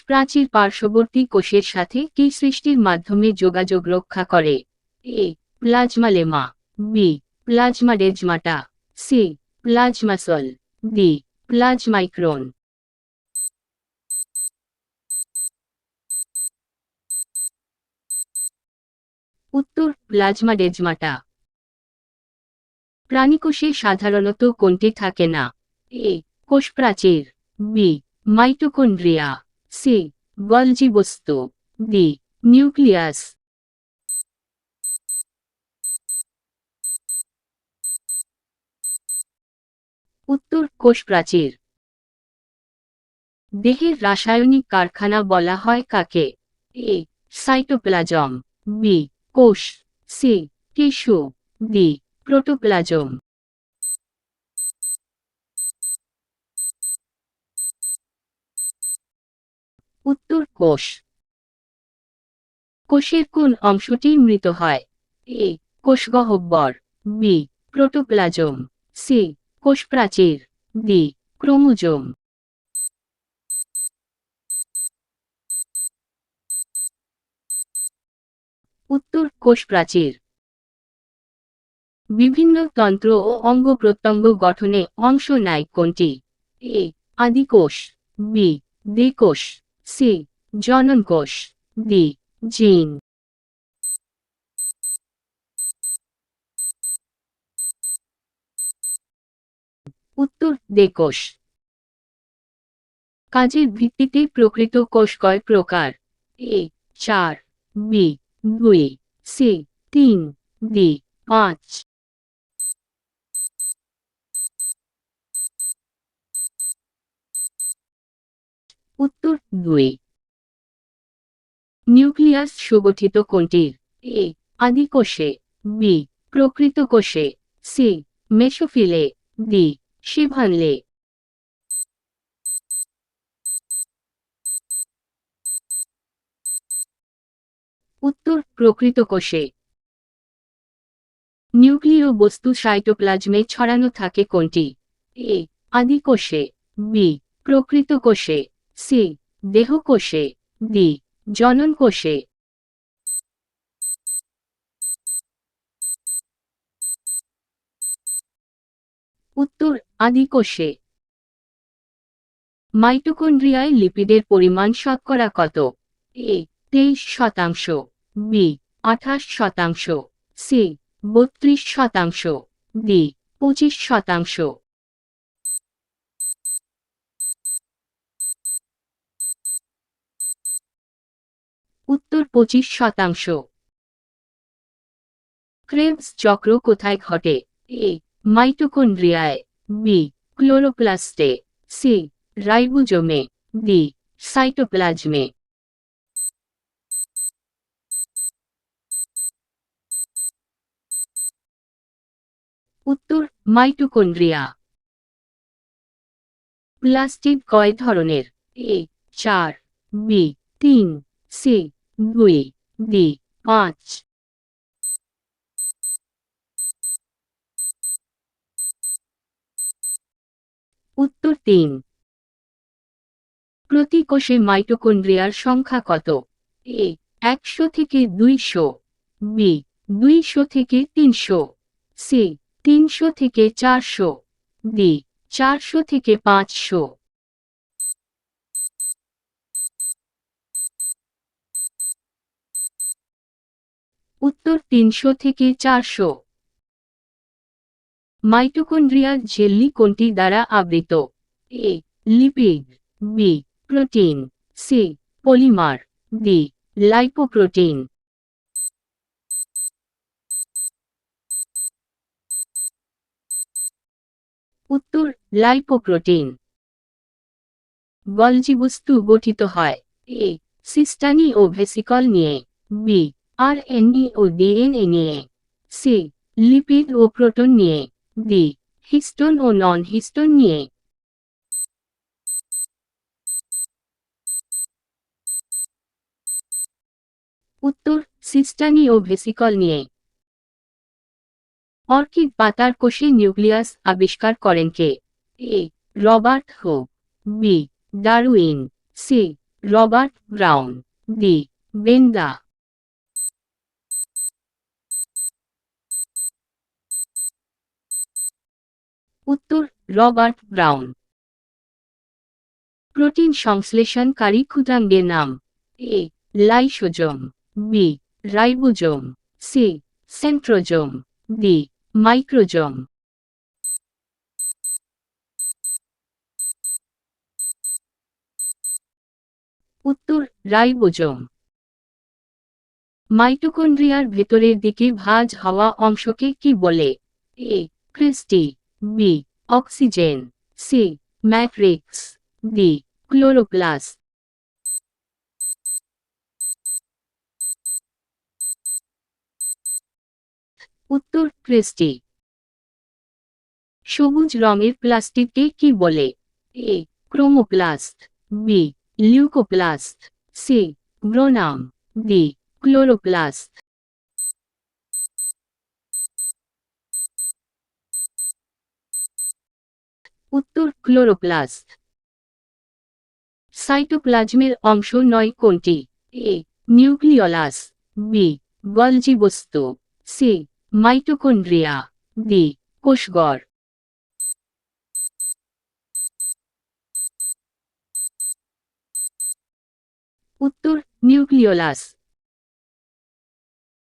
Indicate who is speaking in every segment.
Speaker 1: প্রাচীর পার্শ্ববর্তী কোষের সাথে কি সৃষ্টির মাধ্যমে যোগাযোগ রক্ষা করে? A. Plasmalemma, B. Plasmodesmata, C. Plasmasol, D. প্লাজমাইক্রন। উত্তর প্লাজমাডেজমাটা। প্রাণীকোষে সাধারণত কোনটি থাকে না? এ. কোষপ্রাচীর, বি. Mitochondria, C. গলজি বস্তু, ডি. নিউক্লিয়াস। উত্তর কোষপ্রাচীর। দেহের রাসায়নিক কারখানা বলা হয় কাকে? এ. Cytoplasm, B. কোষ, সি. Tissue, D. প্রোটোপ্লাজম। উত্তর কোষ। কোষের কোন অংশটি মৃত হয়? এ. কোষগহ্বর, বি. Protoplasm, C. কোষপ্রাচীর, ডি. ক্রোমোজোম। উত্তর কোষপ্রাচীর। বিভিন্ন তন্ত্র ও অঙ্গ প্রত্যঙ্গ গঠনে অংশ নেয় কোনটি? এ. আদিকোষ, বি. দেহকোষ, সি. জননকোষ, ডি. জিন। উত্তর দেহকোষ। কাজের ভিত্তিতে প্রকৃত কোষ কয় প্রকার? এ. 4, বি. 2, সি. 3, ডি. 5। উত্তর 2। নিউক্লিয়াস সুগঠিত কোনটির? এ. আদিকোষে, বি. প্রকৃত কোষে, সি. মেসোফিলে, ডি. শিভানলে। উত্তর প্রকৃত কোষে। নিউক্লিয় বস্তু সাইটোপ্লাজমে ছড়ানো থাকে কোনটি? এ. আদিকোষে, বি. প্রকৃত কোষে, সি. দেহকোষে, ডি. জননকোষে। উত্তর আদিকোষে। মাইটোকন্ড্রিয়ায় লিপিডের পরিমাণ শতকরা কত? এ. 23%, বি. 28%, সি. 32%, ডি. 25%। উত্তর 25%। ক্রেবস চক্র কোথায় ঘটে? এ. মাইটোকন্ড্রিয়ায়, বি. ক্লোরোপ্লাস্টে, সি. রাইবোজোমে, ডি. সাইটোপ্লাজমে। উত্তর মাইটোকন্ড্রিয়া। প্লাস্টিড কয় ধরনের? এ. 4, বি. 3, সি. 2, ডি. 5। উত্তর 3। প্রতি কোষে মাইটোকন্ড্রিয়ার সংখ্যা কত? এ. 100 থেকে 200, বি. 200 থেকে 300, সি. 300 থেকে 400, ডি. 400 থেকে 500। উত্তর 300 থেকে 400। মাইটোকন্ড্রিয়ার ঝিল্লি কোনটি দ্বারা আবৃত? A. Lipid, B. Protein, C. Polymer, D. Lipoprotein. উত্তর লাইপোপ্রোটিন। গলজি বস্তু গঠিত হয়? এ. সিস্টানি ও ভেসিকল নিয়ে, বি. আরএনএ ও ডিএনএ নিয়ে, সি. লিপিড ও প্রোটন নিয়ে, ডি. হিস্টোন ও নন হিস্টোন নিয়ে। উত্তর সিস্টানি ও ভেসিকল নিয়ে। অর্কিড পাতার কোষে নিউক্লিয়াস আবিষ্কার করেন কে? A. Robert Hooke, B. Darwin, C. Robert Brown. D Benda. উত্তর রবার্ট ব্রাউন। প্রোটিন সংশ্লেষণকারী ক্ষুদ্রাঙ্গের নাম। A lysosome, B ribosome, C centrosome, D microsome. উত্তর রাইবোজোম। মাইটোকন্ড্রিয়ার ভেতরের দিকে ভাঁজ হওয়া অংশকে কি বলে? A cristae, B oxygen, C matrix, D chloroplast. উত্তর ক্রিস্টি। সবুজ রঙের প্লাস্টিককে কি বলে? A chromoplast, B leucoplast, C ব্রোনাম, ডি ক্লোরোপ্লাস্ট। উত্তর ক্লোরোপ্লাস্ট। সাইটোপ্লাজমের অংশ নয় কোনটি? এ নিউক্লিওলাস, বি গলজি বস্তু, সি মাইটোকন্ড্রিয়া, ডি কোষগড়। উত্তর নিউক্লিওলাস।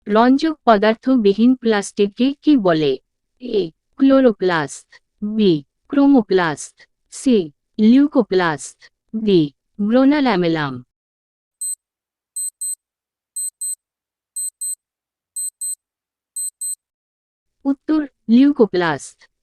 Speaker 1: রঞ্জক পদার্থবিহীন প্লাস্টিককে কি বলে? A chloroplast, B chromoplast, C leucoplast, D ব্রোনাল্যামেলাম। উত্তর লিউকোপ্লাস্ট।